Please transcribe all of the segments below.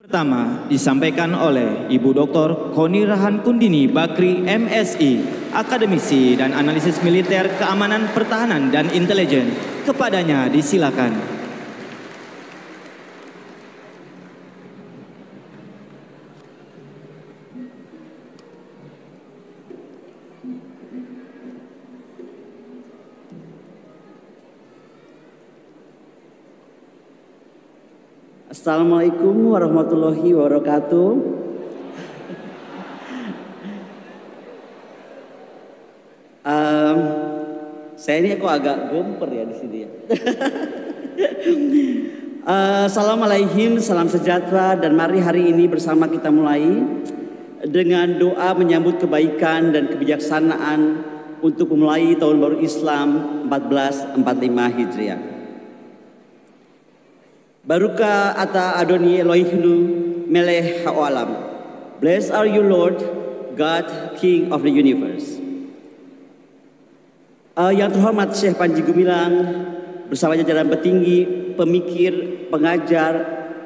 Pertama disampaikan oleh Ibu Dr. Koni Rahan Kundini Bakri MSI, Akademisi dan Analisis Militer Keamanan Pertahanan dan Intelijen. Kepadanya disilakan. Assalamualaikum warahmatullahi wabarakatuh. Saya ini kok agak gemper ya di sini ya. Assalamualaikum, salam sejahtera, dan mari hari ini bersama kita mulai dengan doa menyambut kebaikan dan kebijaksanaan untuk memulai tahun baru Islam 1445 Hijriah. Baruka ata Adoni Elohinu melech haolam. Blessed are you, Lord, God, King of the universe. Yang terhormat Syekh Panji Gumilang bersama jajaran petinggi, pemikir, pengajar,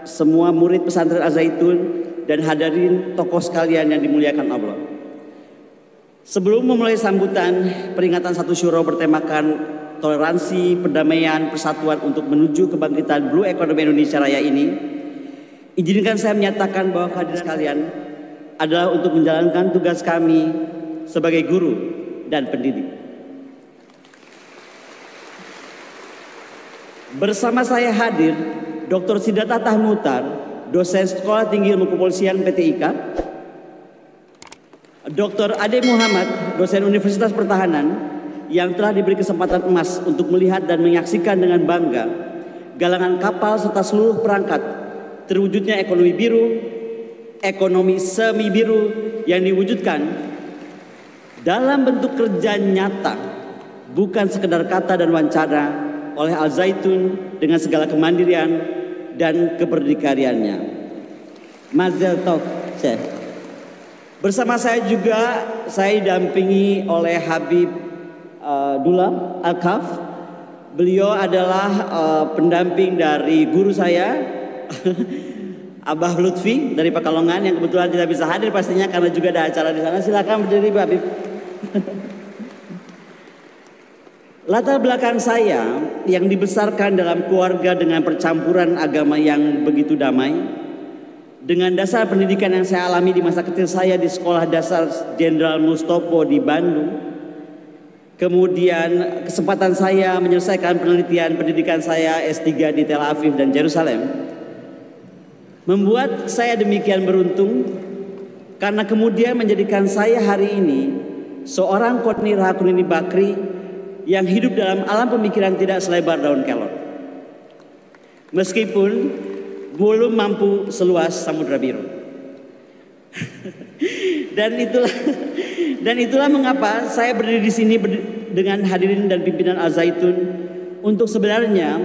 semua murid pesantren Al-Zaitun, dan hadirin tokoh sekalian yang dimuliakan Allah. Sebelum memulai sambutan peringatan satu syuro bertemakan toleransi, perdamaian, persatuan untuk menuju kebangkitan Blue Economy Indonesia Raya ini, izinkan saya menyatakan bahwa kehadiran sekalian adalah untuk menjalankan tugas kami sebagai guru dan pendidik. Bersama saya hadir Dr. Siddhartha Tahmutar, dosen Sekolah Tinggi Ilmu Kepolisian PT IKA, Dr. Ade Muhammad, dosen Universitas Pertahanan, yang telah diberi kesempatan emas untuk melihat dan menyaksikan dengan bangga galangan kapal serta seluruh perangkat terwujudnya ekonomi biru, ekonomi semi biru yang diwujudkan dalam bentuk kerja nyata, bukan sekedar kata dan wacana, oleh Al-Zaitun dengan segala kemandirian dan keberdikariannya. Mazel tov, Syekh. Bersama saya juga saya didampingi oleh Habib Dula Al-Kaf. Beliau adalah pendamping dari guru saya Abah Lutfi dari Pekalongan, yang kebetulan tidak bisa hadir pastinya karena juga ada acara di sana. Silakan berdiri, Pak Habib. Latar belakang saya yang dibesarkan dalam keluarga dengan percampuran agama yang begitu damai, dengan dasar pendidikan yang saya alami di masa kecil saya di Sekolah Dasar Jenderal Mustopo di Bandung. Kemudian kesempatan saya menyelesaikan penelitian pendidikan saya S3 di Tel Aviv dan Yerusalem membuat saya demikian beruntung, karena kemudian menjadikan saya hari ini seorang Koni Rahan Kundini Bakri yang hidup dalam alam pemikiran tidak selebar daun kelor, meskipun belum mampu seluas samudra biru. Dan itulah mengapa saya berdiri di sini dengan hadirin dan pimpinan Al-Zaitun untuk sebenarnya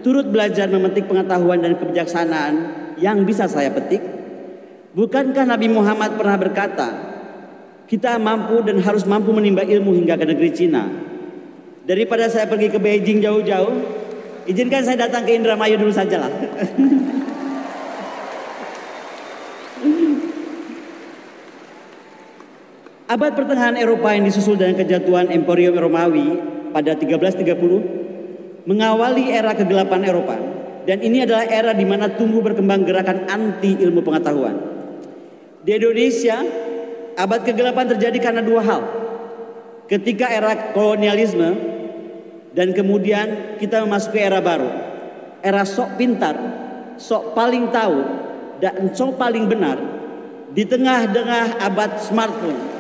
turut belajar memetik pengetahuan dan kebijaksanaan yang bisa saya petik. Bukankah Nabi Muhammad pernah berkata, kita mampu dan harus mampu menimba ilmu hingga ke negeri Cina. Daripada saya pergi ke Beijing jauh-jauh, izinkan saya datang ke Indramayu dulu sajalah. Abad pertengahan Eropa yang disusul dengan kejatuhan Emporium Romawi pada 1330 mengawali era kegelapan Eropa, dan ini adalah era di mana tumbuh berkembang gerakan anti ilmu pengetahuan. Di Indonesia, abad kegelapan terjadi karena dua hal. Ketika era kolonialisme dan kemudian kita memasuki era baru, era sok pintar, sok paling tahu, dan sok paling benar di tengah-tengah abad smartphone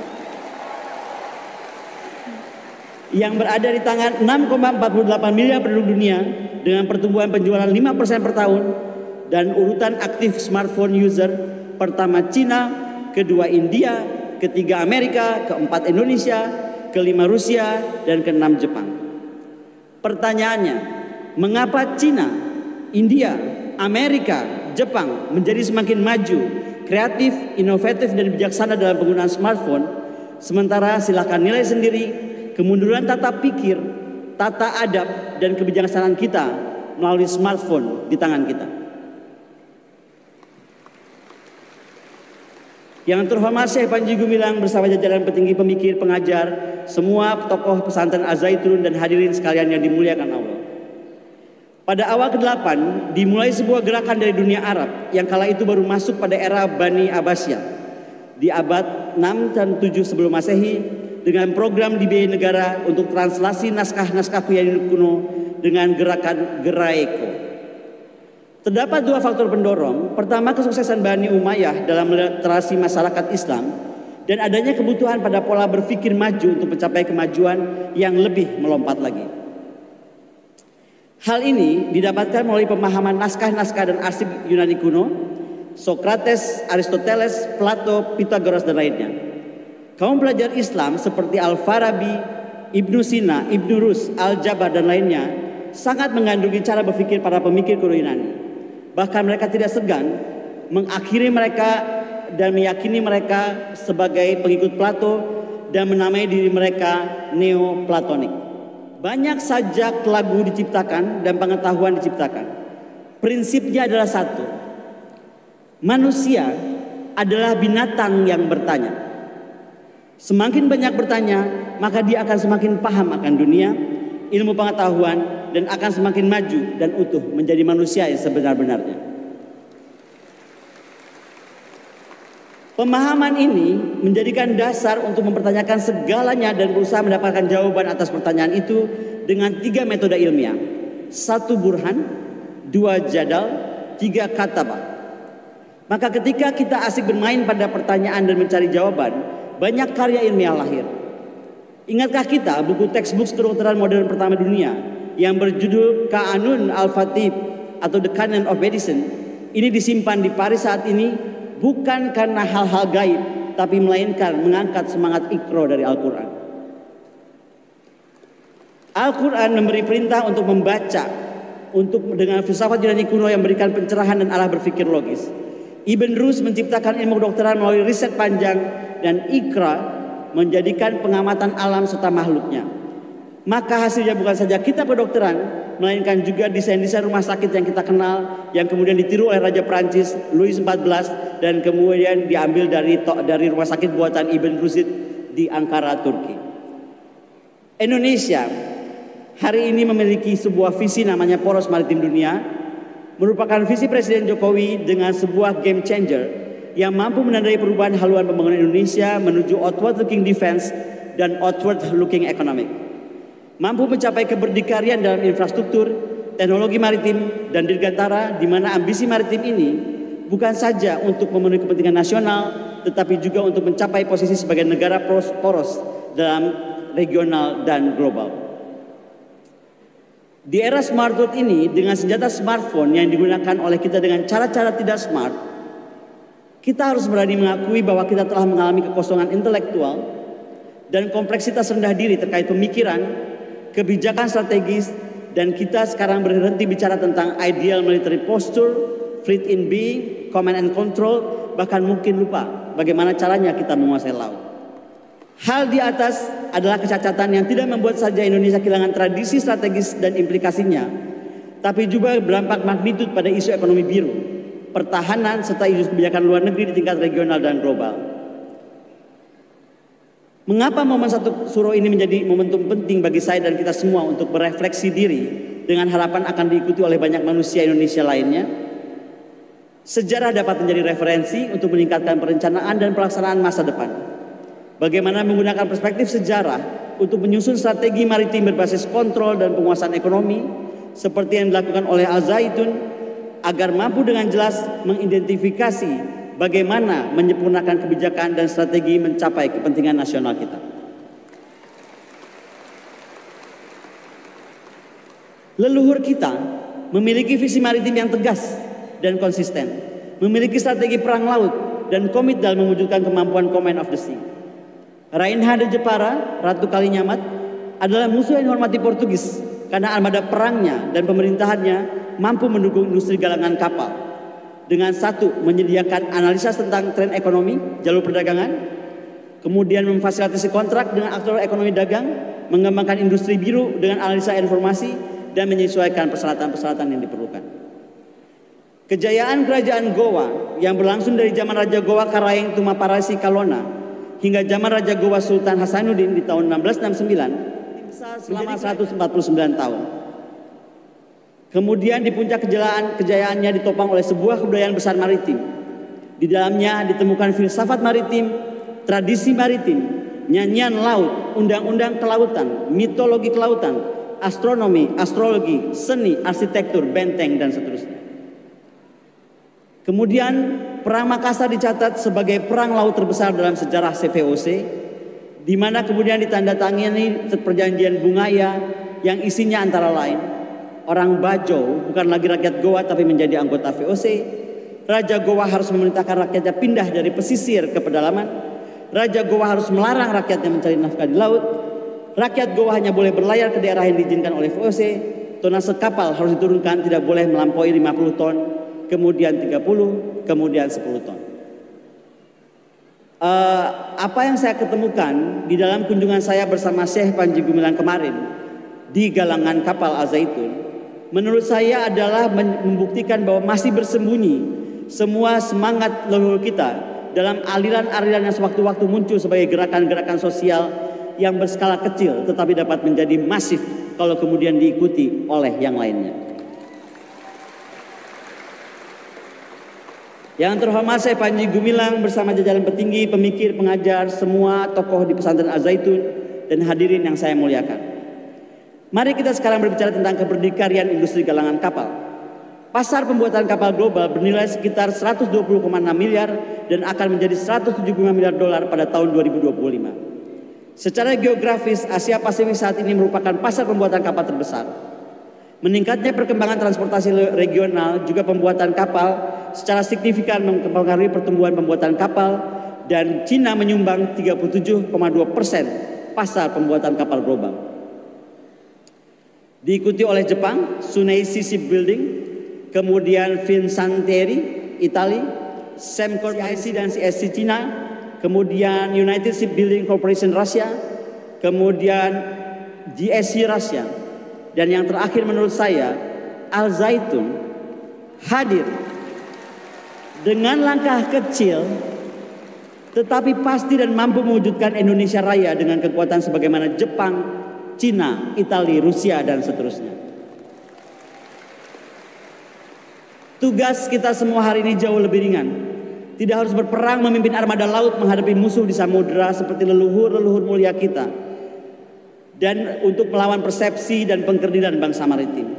yang berada di tangan 6,48 miliar penduduk dunia dengan pertumbuhan penjualan 5% per tahun, dan urutan aktif smartphone user pertama Cina, kedua India, ketiga Amerika, keempat Indonesia, kelima Rusia, dan keenam Jepang. Pertanyaannya, mengapa Cina, India, Amerika, Jepang menjadi semakin maju, kreatif, inovatif, dan bijaksana dalam penggunaan smartphone, sementara silakan nilai sendiri kemunduran tata pikir, tata adab, dan kebijaksanaan kita melalui smartphone di tangan kita. Yang terhormat Syekh Panji Gumilang bersama jajaran petinggi pemikir, pengajar, semua tokoh pesantren Al-Zaitun dan hadirin sekalian yang dimuliakan Allah. Pada awal ke-8 dimulai sebuah gerakan dari dunia Arab yang kala itu baru masuk pada era Bani Abbasiyah di abad 6 dan 7 sebelum Masehi dengan program dibiayai negara untuk translasi naskah-naskah Yunani kuno dengan gerakan Geraeko. Terdapat dua faktor pendorong. Pertama, kesuksesan Bani Umayyah dalam literasi masyarakat Islam dan adanya kebutuhan pada pola berpikir maju untuk mencapai kemajuan yang lebih melompat lagi. Hal ini didapatkan melalui pemahaman naskah-naskah dan arsip Yunani kuno, Sokrates, Aristoteles, Plato, Pythagoras dan lainnya. Kaum pelajar Islam seperti Al-Farabi, Ibnu Sina, Ibnu Rus, Al-Jabar dan lainnya sangat mengandungi cara berpikir para pemikir kuno Yunani. Bahkan mereka tidak segan mengakhiri mereka dan meyakini mereka sebagai pengikut Plato dan menamai diri mereka Neoplatonik. Banyak sajak lagu diciptakan dan pengetahuan diciptakan. Prinsipnya adalah satu. Manusia adalah binatang yang bertanya. Semakin banyak bertanya, maka dia akan semakin paham akan dunia, ilmu pengetahuan, dan akan semakin maju dan utuh menjadi manusia yang sebenar-benarnya. Pemahaman ini menjadikan dasar untuk mempertanyakan segalanya dan berusaha mendapatkan jawaban atas pertanyaan itu dengan 3 metode ilmiah. 1 burhan, 2 jadal, 3 kataba. Maka ketika kita asik bermain pada pertanyaan dan mencari jawaban, banyak karya ilmiah lahir. Ingatkah kita buku textbook kedokteran modern pertama dunia yang berjudul Qanun Al-Fatib atau The Canon of Medicine ini disimpan di Paris saat ini bukan karena hal-hal gaib, tapi melainkan mengangkat semangat Iqra dari Al-Quran. Al-Quran memberi perintah untuk membaca dengan filsafat Yunani kuno yang memberikan pencerahan dan arah berpikir logis. Ibn Rus menciptakan ilmu kedokteran melalui riset panjang dan Iqra menjadikan pengamatan alam serta makhluknya. Maka hasilnya bukan saja kitab kedokteran, melainkan juga desain-desain rumah sakit yang kita kenal, yang kemudian ditiru oleh Raja Prancis Louis XIV dan kemudian diambil dari rumah sakit buatan Ibn Rushd di Ankara, Turki. Indonesia hari ini memiliki sebuah visi namanya Poros Maritim Dunia, merupakan visi Presiden Jokowi dengan sebuah game changer yang mampu menandai perubahan haluan pembangunan Indonesia menuju outward looking defense dan outward looking economic. Mampu mencapai keberdikarian dalam infrastruktur, teknologi maritim, dan dirgantara, di mana ambisi maritim ini bukan saja untuk memenuhi kepentingan nasional, tetapi juga untuk mencapai posisi sebagai negara poros dalam regional dan global. Di era smart world ini, dengan senjata smartphone yang digunakan oleh kita dengan cara-cara tidak smart, kita harus berani mengakui bahwa kita telah mengalami kekosongan intelektual dan kompleksitas rendah diri terkait pemikiran, kebijakan strategis, dan kita sekarang berhenti bicara tentang ideal military posture, fleet in being, command and control, bahkan mungkin lupa bagaimana caranya kita menguasai laut. Hal di atas adalah kecacatan yang tidak membuat saja Indonesia kehilangan tradisi strategis dan implikasinya, tapi juga berdampak magnitud pada isu ekonomi biru, pertahanan, serta isu kebijakan luar negeri di tingkat regional dan global. Mengapa momen satu suro ini menjadi momentum penting bagi saya dan kita semua untuk berefleksi diri dengan harapan akan diikuti oleh banyak manusia Indonesia lainnya? Sejarah dapat menjadi referensi untuk meningkatkan perencanaan dan pelaksanaan masa depan. Bagaimana menggunakan perspektif sejarah untuk menyusun strategi maritim berbasis kontrol dan penguasaan ekonomi seperti yang dilakukan oleh Al-Zaitun agar mampu dengan jelas mengidentifikasi bagaimana menyempurnakan kebijakan dan strategi mencapai kepentingan nasional kita. Leluhur kita memiliki visi maritim yang tegas dan konsisten, memiliki strategi perang laut dan komit dalam mewujudkan kemampuan command of the sea. Rainha de Jepara, Ratu Kalinyamat, adalah musuh yang dihormati Portugis karena armada perangnya dan pemerintahannya mampu mendukung industri galangan kapal. Dengan satu, menyediakan analisis tentang tren ekonomi, jalur perdagangan, kemudian memfasilitasi kontrak dengan aktor ekonomi dagang, mengembangkan industri biru dengan analisa informasi, dan menyesuaikan persyaratan-persyaratan yang diperlukan. Kejayaan kerajaan Gowa yang berlangsung dari zaman Raja Gowa Karaeng Tumaparasi Kalona hingga zaman Raja Gowa Sultan Hasanuddin di tahun 1669 selama 149 tahun. Kemudian di puncak kejayaannya ditopang oleh sebuah kebudayaan besar maritim. Di dalamnya ditemukan filsafat maritim, tradisi maritim, nyanyian laut, undang-undang kelautan, mitologi kelautan, astronomi, astrologi, seni, arsitektur, benteng, dan seterusnya. Kemudian Perang Makassar dicatat sebagai perang laut terbesar dalam sejarah CVOC, di mana kemudian ditandatangani perjanjian Bungaya yang isinya antara lain orang Bajo bukan lagi rakyat Goa tapi menjadi anggota VOC. Raja Goa harus memerintahkan rakyatnya pindah dari pesisir ke pedalaman. Raja Goa harus melarang rakyatnya mencari nafkah di laut. Rakyat Goa hanya boleh berlayar ke daerah yang diizinkan oleh VOC. Tonase kapal harus diturunkan, tidak boleh melampaui 50 ton. Kemudian 30, kemudian 10 ton. Apa yang saya ketemukan di dalam kunjungan saya bersama Syekh Panji Gumilang kemarin di galangan kapal Al-Zaitun, menurut saya adalah membuktikan bahwa masih bersembunyi semua semangat leluhur kita dalam aliran-aliran yang sewaktu-waktu muncul sebagai gerakan-gerakan sosial yang berskala kecil tetapi dapat menjadi masif kalau kemudian diikuti oleh yang lainnya. Yang terhormat saya Panji Gumilang bersama jajaran petinggi, pemikir, pengajar, semua tokoh di pesantren Al-Zaitun dan hadirin yang saya muliakan. Mari kita sekarang berbicara tentang keberdikarian industri galangan kapal. Pasar pembuatan kapal global bernilai sekitar 120,6 miliar dan akan menjadi 175 miliar dolar pada tahun 2025. Secara geografis, Asia Pasifik saat ini merupakan pasar pembuatan kapal terbesar. Meningkatnya perkembangan transportasi regional juga pembuatan kapal secara signifikan mempengaruhi pertumbuhan pembuatan kapal dan Cina menyumbang 37,2% pasar pembuatan kapal global. Diikuti oleh Jepang, Tsuneshi Shipbuilding, kemudian Fincantieri, Italia, Semcorp CIC dan CSC Cina, kemudian United Shipbuilding Corporation Rusia, kemudian GSC Rusia, dan yang terakhir menurut saya Al-Zaitun hadir dengan langkah kecil tetapi pasti dan mampu mewujudkan Indonesia Raya dengan kekuatan sebagaimana Jepang, Cina, Italia, Rusia, dan seterusnya. Tugas kita semua hari ini jauh lebih ringan. Tidak harus berperang memimpin armada laut menghadapi musuh di samudera seperti leluhur-leluhur mulia kita, dan untuk melawan persepsi dan pengkerdilan bangsa maritim.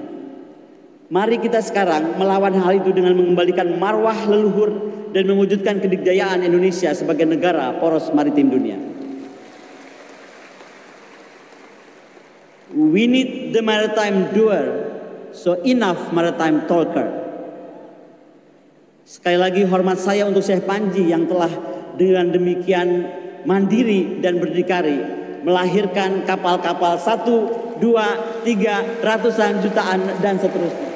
Mari kita sekarang melawan hal itu dengan mengembalikan marwah leluhur dan mewujudkan kedikdayaan Indonesia sebagai negara poros maritim dunia. We need the maritime doer, so enough maritime talker. Sekali lagi hormat saya untuk Syekh Panji yang telah dengan demikian mandiri dan berdikari melahirkan kapal-kapal 1, 2, 3, ratusan jutaan dan seterusnya.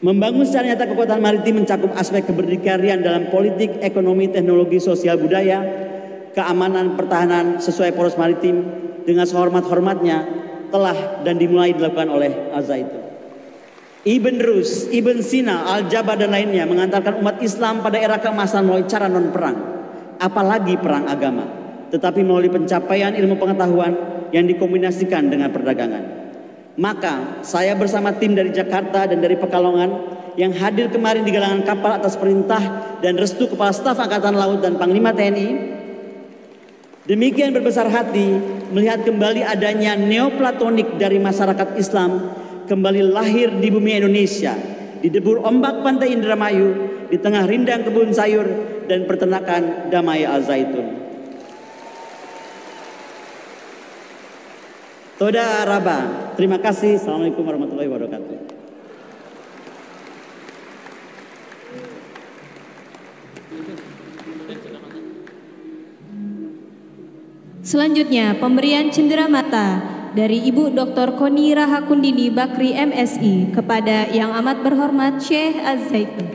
Membangun secara nyata kekuatan maritim mencakup aspek keberdikarian dalam politik, ekonomi, teknologi, sosial, budaya, keamanan, pertahanan sesuai poros maritim dengan sehormat-hormatnya telah dan dimulai dilakukan oleh Al-Zaitun. Ibn Rus, Ibn Sina, Al-Jabar dan lainnya mengantarkan umat Islam pada era keemasan melalui cara non-perang, apalagi perang agama, tetapi melalui pencapaian ilmu pengetahuan yang dikombinasikan dengan perdagangan. Maka saya bersama tim dari Jakarta dan dari Pekalongan yang hadir kemarin di galangan kapal atas perintah dan restu Kepala Staf Angkatan Laut dan Panglima TNI, demikian berbesar hati melihat kembali adanya neoplatonik dari masyarakat Islam kembali lahir di bumi Indonesia, di debur ombak pantai Indramayu, di tengah rindang kebun sayur dan peternakan damai Al-Zaitun. Toda Raba, terima kasih. Assalamualaikum warahmatullahi wabarakatuh. Selanjutnya, pemberian cenderamata dari Ibu Dr. Koni Rahakundini Bakri MSI kepada Yang Amat Berhormat Syekh Az-Zaitun.